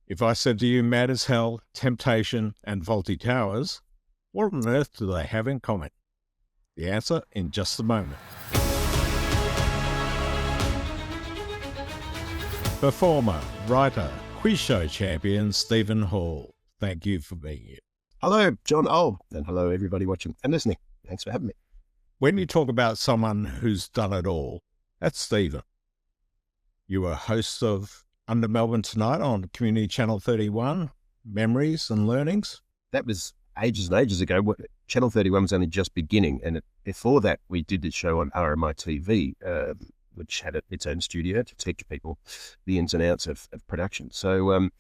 If I said to you Mad as Hell, Temptation, and Faulty Towers, what on earth do they have in common? The answer in just a moment. Performer, writer, quiz show champion Stephen Hall. Thank you for being here. Hello, John. Oh, and hello, everybody watching and listening. Thanks for having me. When you talk about someone who's done it all, that's Stephen. You were host of Under Melbourne Tonight on Community Channel 31, Memories and Learnings. That was ages and ages ago. Channel 31 was only just beginning, and before that, we did this show on RMI TV, which had its own studio to teach people the ins and outs of production. So,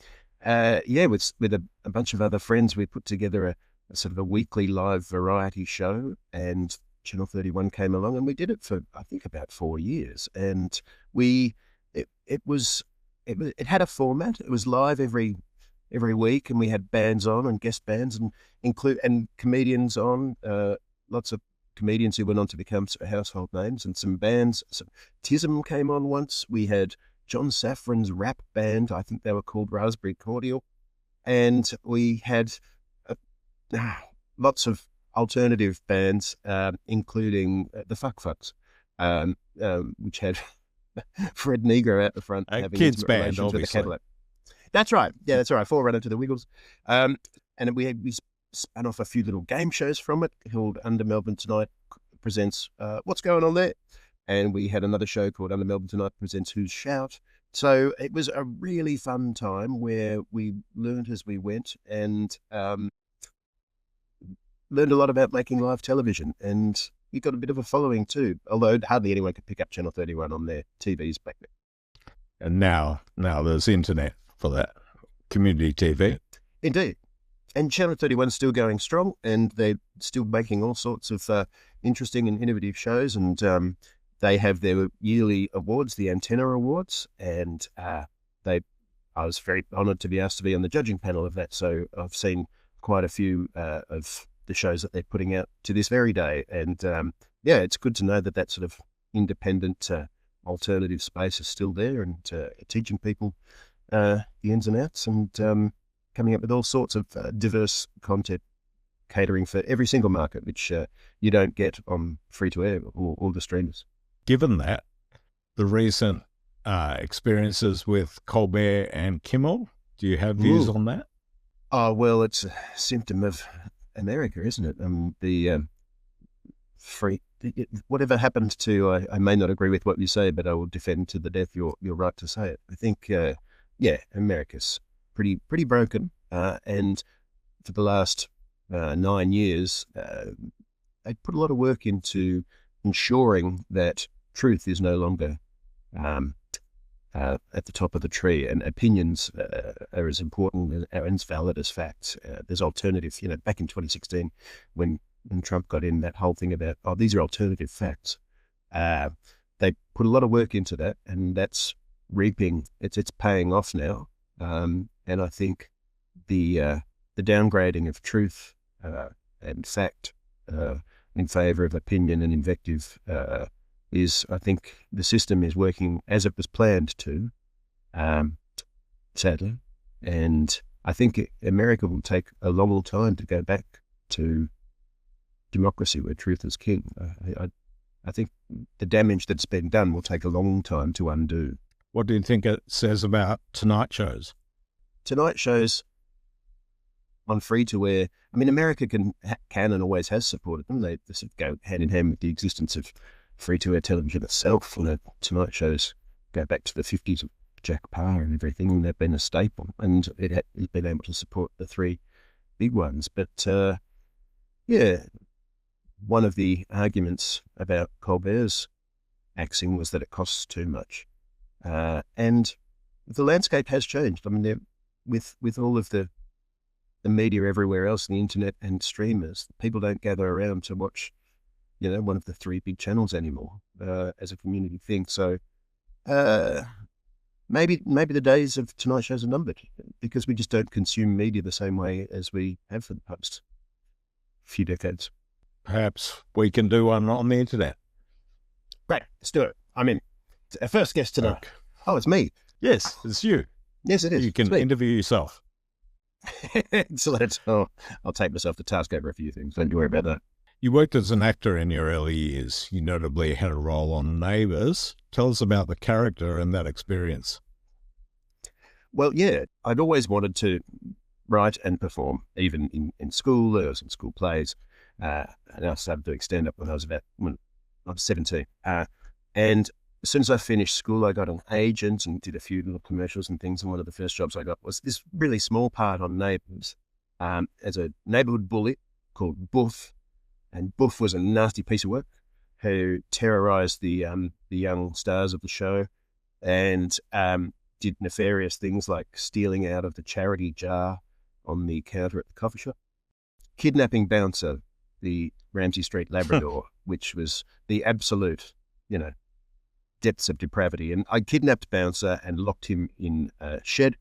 with a bunch of other friends, we put together a sort of a weekly live variety show, and Channel 31 came along, and we did it for, I think, about 4 years. And it had a format. It was live every week, and we had bands on and guest bands and comedians on. Lots of comedians who went on to become sort of household names, and some bands. So Tism came on once. We had John Safran's rap band. I think they were called Raspberry Cordial, and we had lots of alternative bands, including the Fuck Fucks, which had Fred Negro out the front, A having kids intimate band, relations with the obviously. Cadillac. That's right. Yeah, that's right. Forerunner to the Wiggles. And we spun off a few little game shows from it called Under Melbourne Tonight presents What's Going On There? And we had another show called Under Melbourne Tonight presents Who's Shout? So it was a really fun time where we learned as we went, and learned a lot about making live television. And you got a bit of a following too, although hardly anyone could pick up Channel 31 on their TVs back then. And now there's internet for that, community TV. Indeed. And Channel 31 is still going strong, and they're still making all sorts of interesting and innovative shows. And they have their yearly awards, the Antenna Awards, and I was very honoured to be asked to be on the judging panel of that. So I've seen quite a few of the shows that they're putting out to this very day. And it's good to know that sort of independent alternative space is still there, and teaching people the ins and outs, and coming up with all sorts of diverse content, catering for every single market, which you don't get on free-to-air or the streamers. Given that, the recent experiences with Colbert and Kimmel, do you have views on that? Oh, well, it's a symptom of America, isn't it? Whatever happened to, I may not agree with what you say, but I will defend to the death your right to say it. I think, America's pretty broken, and for the last 9 years, they put a lot of work into ensuring that truth is no longer at the top of the tree, and opinions are as important and as valid as facts. There's alternative, back in 2016 when Trump got in, that whole thing about, these are alternative facts. They put a lot of work into that, and that's reaping, it's paying off now. And I think the downgrading of truth and fact in favour of opinion and invective is, I think the system is working as it was planned to, sadly. And I think America will take a long time to go back to democracy where truth is king. I think the damage that's been done will take a long time to undo. What do you think it says about tonight shows? Tonight shows on free-to-air, America can and always has supported them. They sort of go hand in hand with the existence of free-to-air television itself. Tonight shows go back to the 50s of Jack Parr and everything, and they've been a staple, and it has been able to support the three big ones. But one of the arguments about Colbert's axing was that it costs too much. And the landscape has changed. With all of the media everywhere else, the internet and streamers, people don't gather around to watch, one of the three big channels anymore as a community thing. So maybe the days of tonight shows are numbered, because we just don't consume media the same way as we have for the past few decades. Perhaps we can do one on the internet. Great, let's do it. I'm in. Our first guest tonight. Okay. Oh, it's me. Yes, it's you. Yes, it is. You can Sweet. interview yourself. Excellent. Oh, I'll take myself to task over a few things. Don't you worry about that. You worked as an actor in your early years. You notably had a role on Neighbours. Tell us about the character and that experience. Well, yeah, I'd always wanted to write and perform, even in school. There was some school plays. And I started doing stand-up when I was 17. And as soon as I finished school, I got an agent and did a few little commercials and things. And one of the first jobs I got was this really small part on Neighbours as a neighbourhood bully called Buff. And Buff was a nasty piece of work who terrorised the young stars of the show and did nefarious things like stealing out of the charity jar on the counter at the coffee shop, kidnapping Bouncer, the Ramsey Street Labrador, which was the absolute, depths of depravity. And I kidnapped Bouncer and locked him in a shed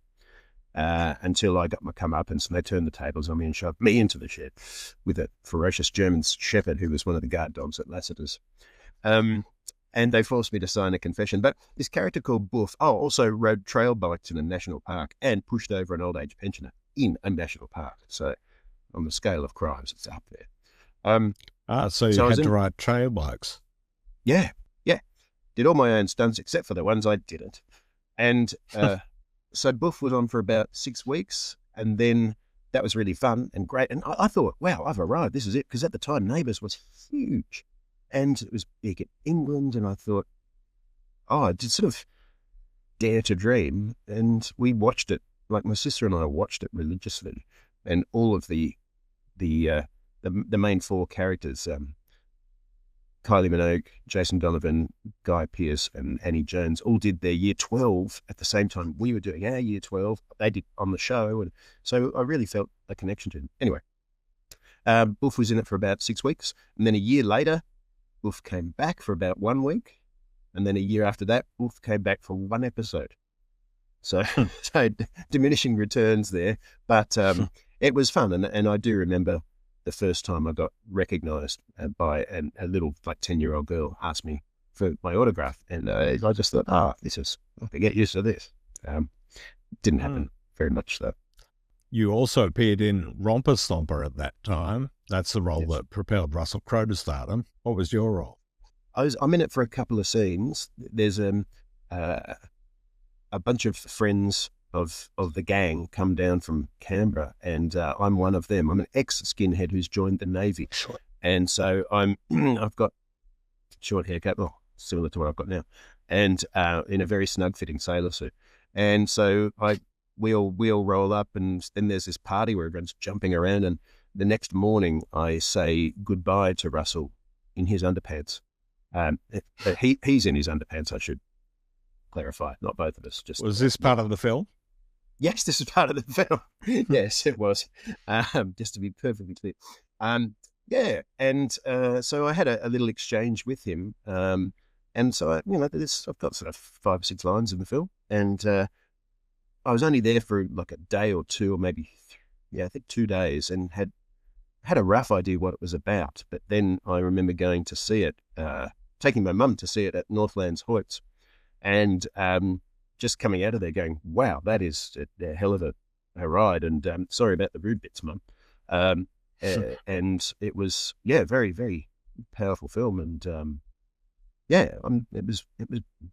until I got my comeuppance, and they turned the tables on me and shoved me into the shed with a ferocious German shepherd who was one of the guard dogs at Lassiter's. And they forced me to sign a confession. But this character called Buff, also rode trail bikes in a national park and pushed over an old age pensioner in a national park. So on the scale of crimes, it's up there. So you had to ride trail bikes. Yeah. Did all my own stunts except for the ones I didn't. And so Buff was on for about 6 weeks, and then that was really fun and great. And I thought, wow, I've arrived. This is it. Because at the time, Neighbours was huge. And it was big in England, and I thought, I did sort of dare to dream. And we watched it, like my sister and I watched it religiously. And all of the main four characters, Kylie Minogue, Jason Donovan, Guy Pearce, and Annie Jones, all did their year 12 at the same time we were doing our year 12. They did on the show. And so I really felt a connection to them. Anyway, Buff was in it for about 6 weeks. And then a year later, Buff came back for about 1 week. And then a year after that, Buff came back for 1 episode. So diminishing returns there. But it was fun. And I do remember the first time I got recognised by a little 10-year-old girl asked me for my autograph. And I just thought, I can get used to this. Didn't happen very much though. You also appeared in Romper Stomper at that time. That's the role that propelled Russell Crowe to stardom. What was your role? I'm in it for a couple of scenes. There's a bunch of friends of the gang come down from Canberra, and I'm one of them. I'm an ex-skinhead who's joined the Navy. Sure. And so I've got short haircut, similar to what I've got now, and in a very snug-fitting sailor suit. And so we all roll up, and then there's this party where everyone's jumping around, and the next morning I say goodbye to Russell in his underpants. He's in his underpants, I should clarify, not both of us. Was this part of the film? Yes, this is part of the film. Yes, it was. Just to be perfectly clear. So I had a little exchange with him. And so, I've got sort of 5 or 6 lines in the film. And I was only there for like a day or two, or maybe, I think 2 days, and had a rough idea what it was about. But then I remember going to see it, taking my mum to see it at Northlands Hoyts. And just coming out of there going, wow, that is a hell of a ride. And sorry about the rude bits, Mum. And it was, very, very powerful film. And it was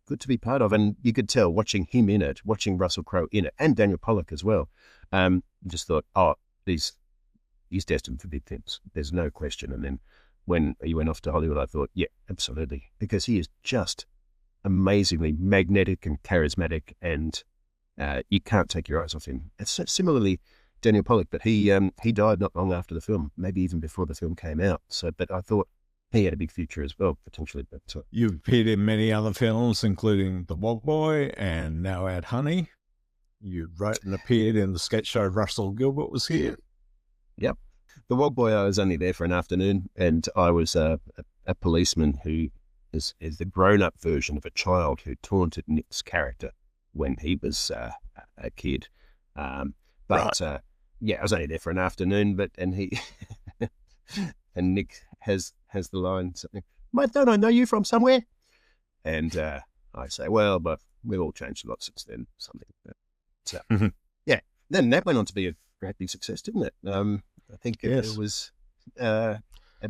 good to be part of. And you could tell watching him in it, watching Russell Crowe in it, and Daniel Pollock as well. Just thought, he's destined for big things. There's no question. And then when he went off to Hollywood, I thought, yeah, absolutely. Because he is just amazingly magnetic and charismatic, and you can't take your eyes off him. It's similarly Daniel Pollock, but he died not long after the film, maybe even before the film came out. But I thought he had a big future as well, potentially. But you've appeared in many other films, including The Wog Boy and Now Add Honey. You wrote and appeared in the sketch show Russell Gilbert Was Here. Yep. The Wog Boy, I was only there for an afternoon, and I was a policeman who is the grown-up version of a child who taunted Nick's character when he was a kid. I was only there for an afternoon, and he and Nick has the line something, "Mate, don't I know you from somewhere?" And I say, well, but we've all changed a lot since then, something like that. Yeah, then that went on to be a great big success, didn't it? I think it was a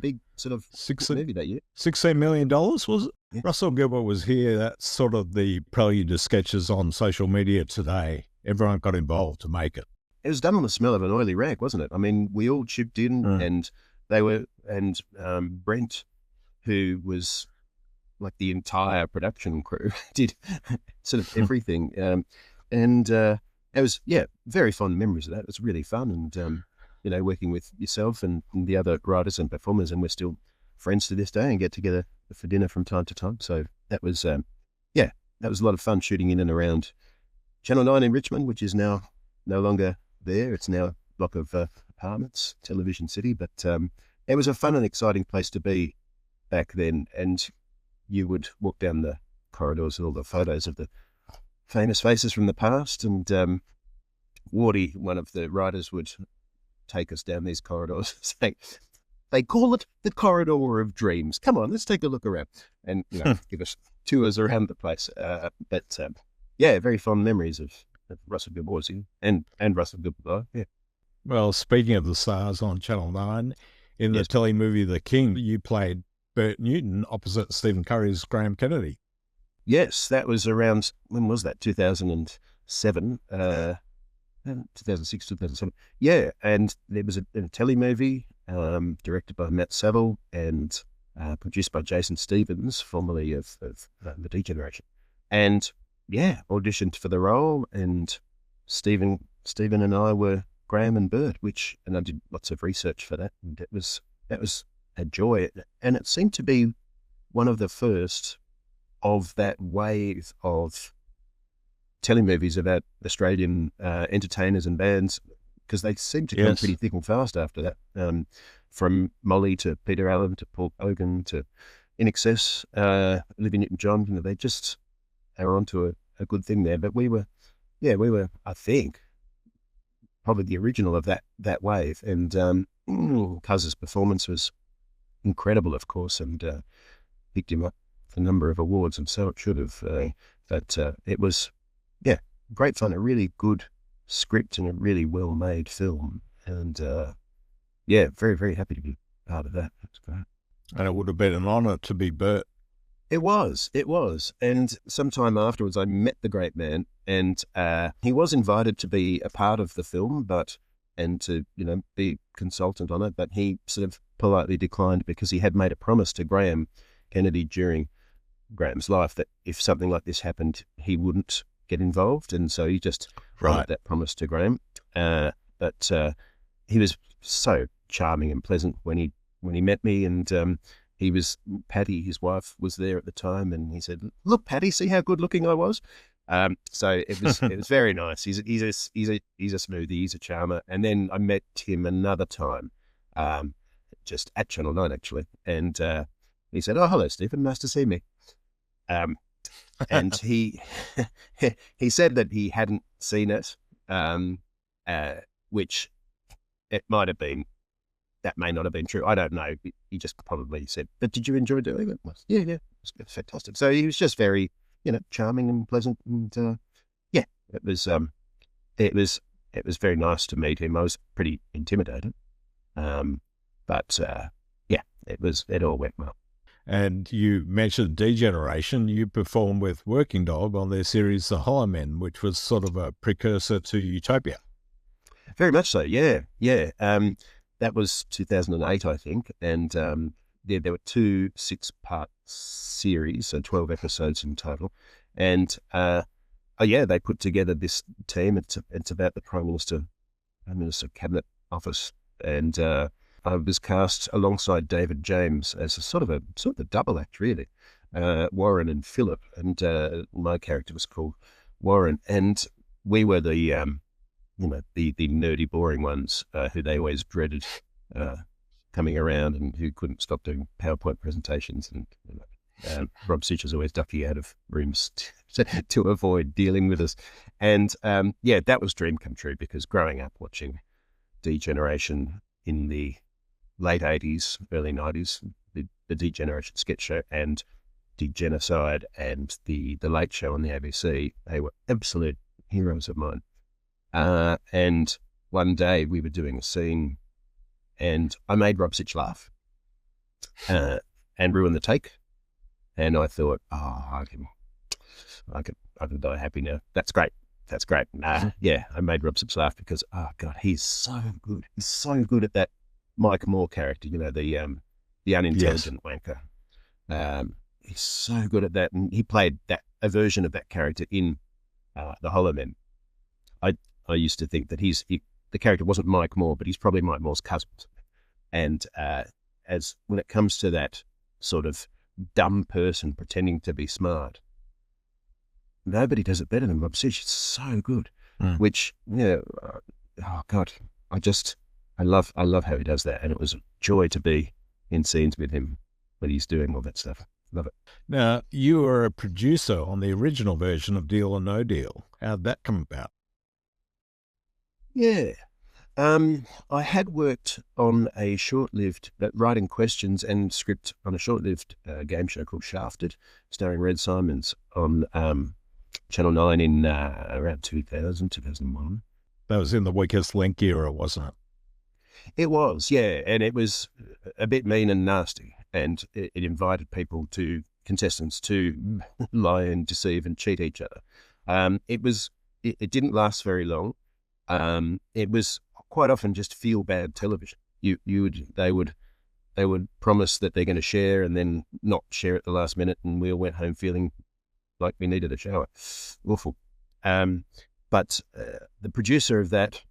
big sort of movie that year. $16 million, was it? Yeah. Russell Gilbert was here. That's sort of the prelude to sketches on social media today. Everyone got involved to make it. It was done on the smell of an oily rag, wasn't it? I mean, we all chipped in, and Brent, who was like the entire production crew, did sort of everything. It was, very fond memories of that. It was really fun, and working with yourself and the other writers and performers, and we're still friends to this day and get together for dinner from time to time. So that was, that was a lot of fun shooting in and around Channel 9 in Richmond, which is now no longer there. It's now a block of apartments, Television City. But it was a fun and exciting place to be back then. And you would walk down the corridors with all the photos of the famous faces from the past. And Wardy, one of the writers, would take us down these corridors saying, they call it the corridor of dreams. Come on, let's take a look around. And, give us tours around the place. Very fond memories of Russell Gilbert and Russell Gilbert. Yeah. Well, speaking of the stars on Channel 9, in the telly movie The King, you played Bert Newton opposite Stephen Curry's Graham Kennedy. Yes, that was around, when was that? 2007, 2006, 2007. Yeah, and there was a telly movie directed by Matt Saville and produced by Jason Stevens, formerly of The D Generation. And auditioned for the role, and Stephen and I were Graham and Bert, and I did lots of research for that, and that was a joy, and it seemed to be one of the first of that wave of telemovies about Australian entertainers and bands, because they seemed to come pretty thick and fast after that, from Molly to Peter Allen to Paul Hogan to In Excess, Olivia Newton-John. They just are onto a good thing there. But we were, I think, probably the original of that wave. And Cuz's performance was incredible, of course, and picked him up for a number of awards, and so it should have. But it was, great fun, a really good script and a really well-made film. And very, very happy to be part of that. That's great. And it would have been an honour to be Bert. It was. And sometime afterwards, I met the great man, and he was invited to be a part of the film, and to, be consultant on it, but he sort of politely declined because he had made a promise to Graham Kennedy during Graham's life that if something like this happened, he wouldn't get involved. And so he just honored that promise to Graham. But he was so charming and pleasant when he met me, and Patty, his wife, was there at the time, and he said, "Look, Patty, see how good looking I was." So it was very nice. He's a smoothie, he's a charmer. And then I met him another time, just at Channel 9 actually, and he said, "Oh, hello, Stephen, nice to see me." And he said that he hadn't seen it, which it might have been. That may not have been true. I don't know. He just probably said, "But did you enjoy doing it?" Yeah, it's fantastic. So he was just very, charming and pleasant, and it was very nice to meet him. I was pretty intimidated, but it all went well. And you mentioned D-Generation. You performed with Working Dog on their series The Hollowmen, which was sort of a precursor to Utopia. Very much so. Yeah. That was 2008, I think, and there were 2 6-part series, so 12 episodes in total. And they put together this team. It's about the Prime Minister Cabinet Office, and I was cast alongside David James as a sort of a double act, really. Warren and Philip, and my character was called Warren, and we were the nerdy, boring ones who they always dreaded coming around, and who couldn't stop doing PowerPoint presentations. And Rob Sitch was always ducking out of rooms to avoid dealing with us. And that was dream come true, because growing up watching D-Generation in the late 80s, early 90s, the D-Generation sketch show and D-Genocide and the Late Show on the ABC, they were absolute heroes of mine. And one day we were doing a scene, and I made Rob Sitch laugh and ruin the take. And I thought, I can die happy now. That's great. That's great. Yeah, I made Rob Sitch laugh because, oh God, he's so good. He's so good at that Mike Moore character, the unintelligent wanker. He's so good at that, and he played a version of that character in the Hollowmen. I used to think that the character wasn't Mike Moore, but he's probably Mike Moore's cousin. And as when it comes to that sort of dumb person pretending to be smart, nobody does it better than Rob Sitch. It's so good. Which, oh God, I love how he does that, and it was a joy to be in scenes with him when he's doing all that stuff. Love it. Now, you were a producer on the original version of Deal or No Deal. How'd that come about? Yeah. I had worked on a short-lived, writing questions and script on a short-lived game show called Shafted, starring Red Simons on Channel 9 in around 2000, 2001. That was in the Weakest Link era, wasn't it? It was, yeah, and it was a bit mean and nasty, and it invited contestants to lie and deceive and cheat each other. It didn't last very long. It was quite often just feel bad television. They would promise that they're going to share and then not share at the last minute, and we all went home feeling like we needed a shower. Awful. But the producer of that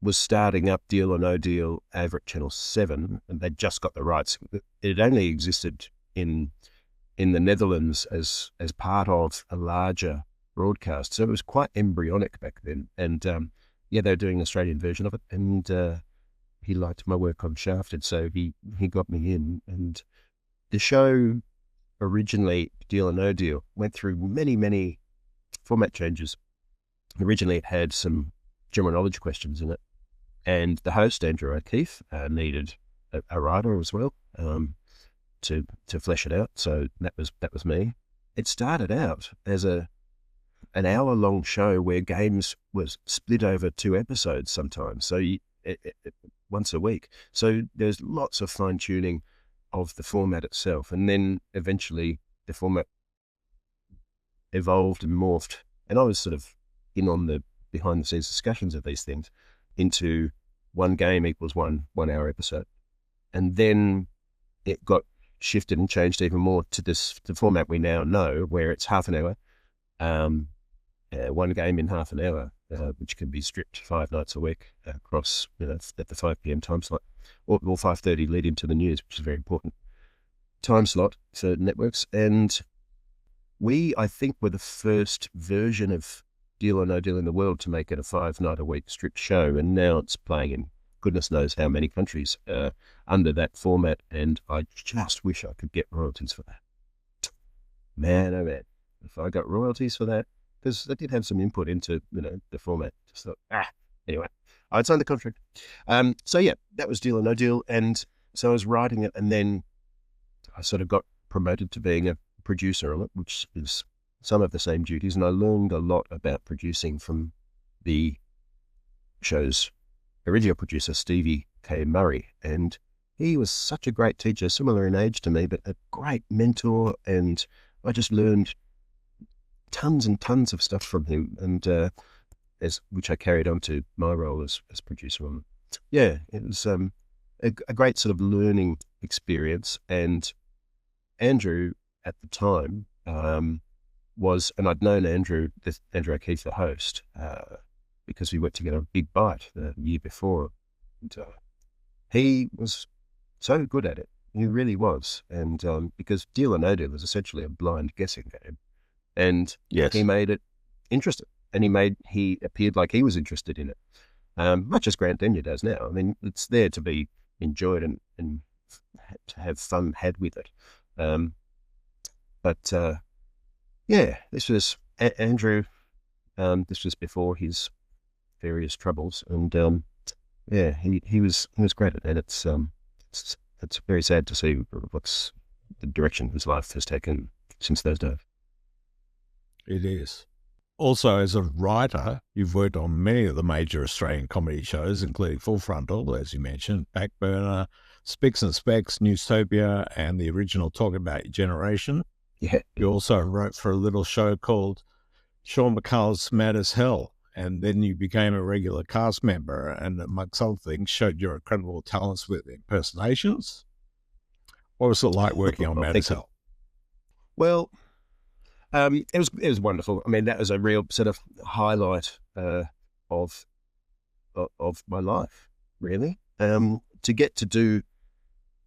was starting up Deal or No Deal over at Channel 7, and they'd just got the rights. It only existed in the Netherlands as part of a larger broadcast, so it was quite embryonic back then. And they were doing an Australian version of it, and he liked my work on Shafted, so he got me in. And the show originally, Deal or No Deal, went through many format changes. Originally, it had some general knowledge questions in it, and the host, Andrew O'Keefe, needed a writer as well to flesh it out. So that was me. It started out as an hour-long show where games was split over 2 episodes sometimes, so once a week. So there's lots of fine-tuning of the format itself, and then eventually the format evolved and morphed, and I was sort of in on the behind-the-scenes discussions of these things, into one game equals one hour episode. And then it got shifted and changed even more to the format we now know, where it's half an hour, one game in half an hour, which can be stripped 5 nights a week across at the 5 p.m. time slot, or 5:30 lead into the news, which is a very important time slot for networks. And I think, were the first version of Deal or No Deal in the world to make it a 5-night-a-week stripped show, and now it's playing in goodness knows how many countries under that format, and I just wish I could get royalties for that. Man, oh man, if I got royalties for that, because I did have some input into the format. Just thought, anyway, I'd signed the contract. So yeah, that was Deal or No Deal, and so I was writing it, and then I sort of got promoted to being a producer on it, which is some of the same duties, and I learned a lot about producing from the show's original producer, Stevie K. Murray, and he was such a great teacher, similar in age to me, but a great mentor, and I just learned tons and tons of stuff from him, and which I carried on to my role as producer on it. Yeah, it was a great sort of learning experience, and Andrew at the time and I'd known Andrew O'Keefe, the host, because we worked together on Big Bite the year before. And, he was so good at it. He really was. And because Deal or No Deal is essentially a blind guessing game. And yes, he made it interesting. And he appeared like he was interested in it, much as Grant Denyer does now. I mean, it's there to be enjoyed and to have fun had with it. Yeah, this was Andrew. This was before his various troubles, and yeah, he was great at it. It's very sad to see what's the direction his life has taken since those days. it is. Also, as a writer, you've worked on many of the major Australian comedy shows, including Full Frontal, as you mentioned, Backburner, Spicks and Specks, Newstopia, and the original Talking About Your Generation. Yeah. You also wrote for a little show called Sean McCull's Mad as Hell, and then you became a regular cast member and, amongst other things, showed your incredible talents with impersonations. What was it like working on Mad as Hell? Well, it was wonderful. I mean, that was a real sort of highlight of my life, really. To get to do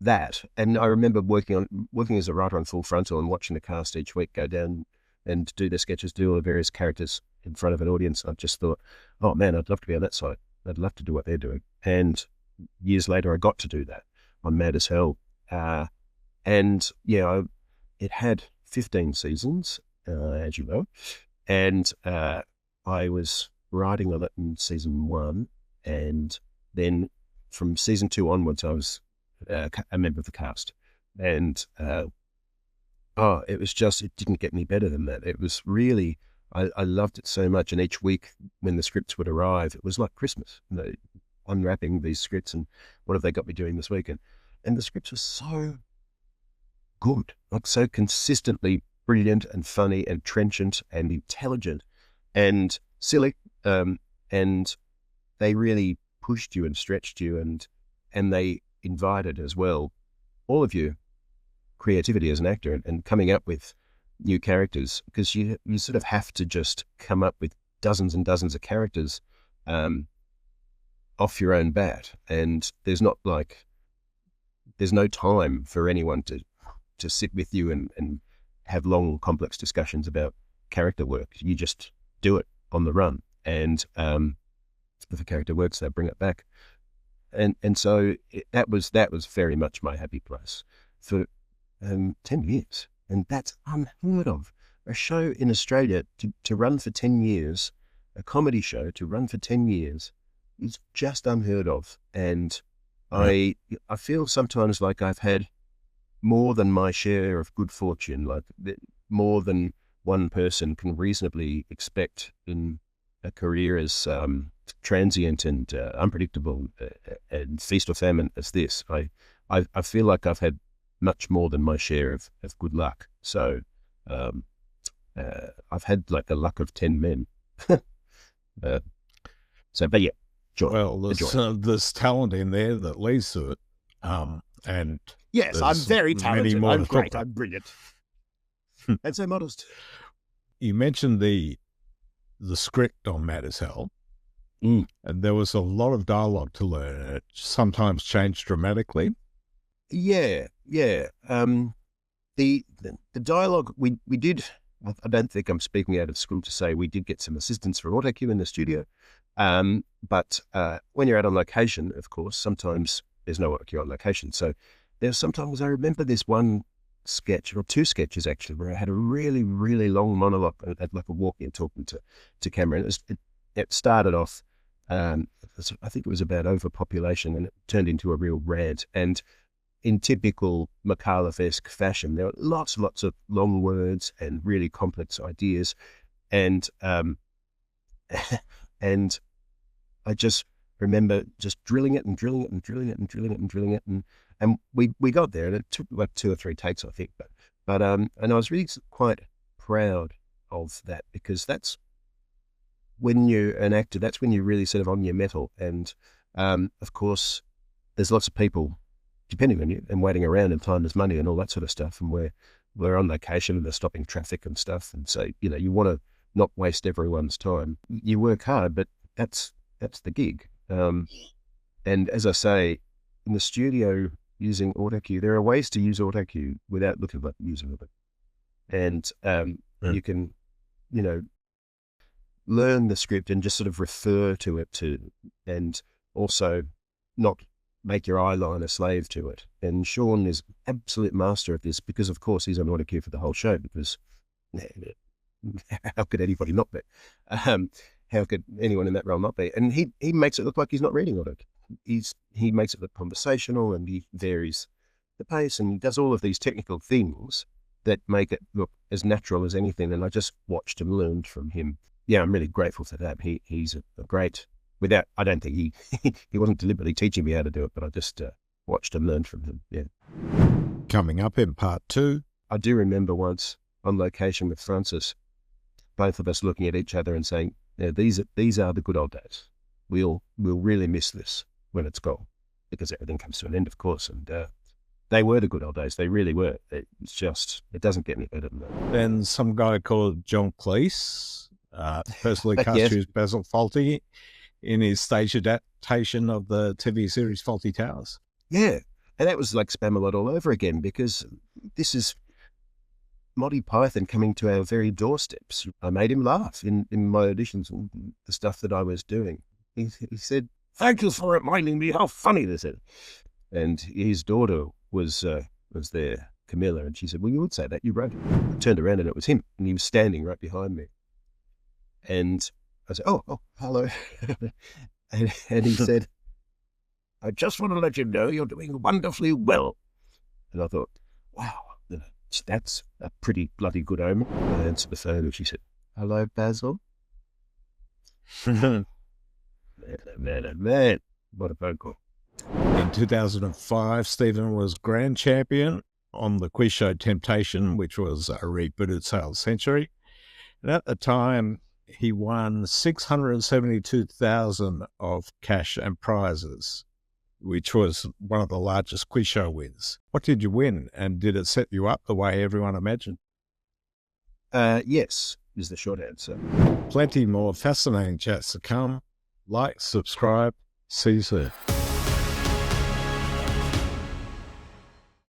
that, and I remember working as a writer on Full Frontal and watching the cast each week go down and do their sketches, do all the various characters in front of an audience. I just thought, oh man, I'd love to be on that side. I'd love to do what they're doing. And years later, I got to do that on Mad as Hell. And yeah, it had 15 seasons, as you know, and I was writing on it in season 1, and then from season 2 onwards, I was a member of the cast, and it didn't get any better than that. It was really, I loved it so much, and each week when the scripts would arrive, it was like Christmas, unwrapping these scripts and what have they got me doing this week, and the scripts were so good, like so consistently brilliant and funny and trenchant and intelligent and silly, and they really pushed you and stretched you, and they invited as well all of your creativity as an actor and coming up with new characters, because you sort of have to just come up with dozens and dozens of characters off your own bat, and there's no time for anyone to sit with you and have long, complex discussions about character work. You just do it on the run, and if a character works, they bring it back. And so that was very much my happy place for 10 years, and that's unheard of. A show in Australia to run for 10 years, a comedy show to run for 10 years, is just unheard of. And I feel sometimes like I've had more than my share of good fortune, like more than one person can reasonably expect in a career as transient and unpredictable and feast or famine as this. I feel like I've had much more than my share of good luck. So I've had like the luck of 10 men. But yeah, joy. Well, there's talent in there that leads to it. And yes, I'm very talented. I'm great. I'm brilliant. And so modest. You mentioned the script on Mad as Hell, and there was a lot of dialogue to learn, and it sometimes changed dramatically. Yeah. The dialogue we did. I don't think I'm speaking out of school to say we did get some assistance from AutoCue in the studio, but when you're out on location, of course, sometimes there's no AutoCue on location. So there's sometimes, I remember this one sketch, or 2 sketches actually, where I had a really, really long monologue. I had like a walk-in talking to camera, and it started off, I think it was about overpopulation, and it turned into a real rant. And in typical McAuliffe-esque fashion, there were lots of long words and really complex ideas, and and I just remember just drilling it, and we got there, and it took like 2 or 3 takes, I think, but and I was really quite proud of that, because that's when you're an actor, that's when you're really sort of on your mettle, and of course there's lots of people depending on you and waiting around, and time is money and all that sort of stuff, and we're on location and they're stopping traffic and stuff, and so you want to not waste everyone's time. You work hard, but that's the gig. And as I say, in the studio using AutoCue, there are ways to use AutoCue without looking like using it, and you can learn the script and just sort of refer to it and also not make your eye line a slave to it. And Sean is absolute master of this, because of course he's on AutoCue for the whole show, because how could anybody not be? How could anyone in that role not be? And he makes it look like he's not reading on it. He makes it look conversational, and he varies the pace, and he does all of these technical things that make it look as natural as anything. And I just watched and learned from him. yeah, I'm really grateful for that. He's a great. I don't think he he wasn't deliberately teaching me how to do it, but I just watched and learned from him. Yeah. Coming up in part 2. I do remember once on location with Francis, both of us looking at each other and saying, yeah, these are the good old days. We'll really miss this when it's gone, because everything comes to an end, of course. And they were the good old days. They really were. It doesn't get any better than that. Then some guy called John Cleese personally cast Yes. you as Basil Fawlty in his stage adaptation of the TV series Fawlty Towers. Yeah. And that was like Spamalot all over again, because this is Monty Python coming to our very doorsteps. I made him laugh in my auditions and the stuff that I was doing. He said, "Thank you for reminding me how funny this is." And his daughter was there, Camilla, and she said, "Well, you would say that. You wrote it." I turned around and it was him, and he was standing right behind me. And I said, "Oh, hello." and he said, "I just want to let you know you're doing wonderfully well." And I thought, wow, that's a pretty bloody good omen. I answered the phone and she said, "Hello, Basil." Man, what a phone call. In 2005, Stephen was grand champion on the quiz show Temptation, which was a rebooted Sales Century. And at the time, he won $672,000 of cash and prizes, which was one of the largest quiz show wins. What did you win, and did it set you up the way everyone imagined? Yes, is the short answer. Plenty more fascinating chats to come. Like, subscribe, see you soon.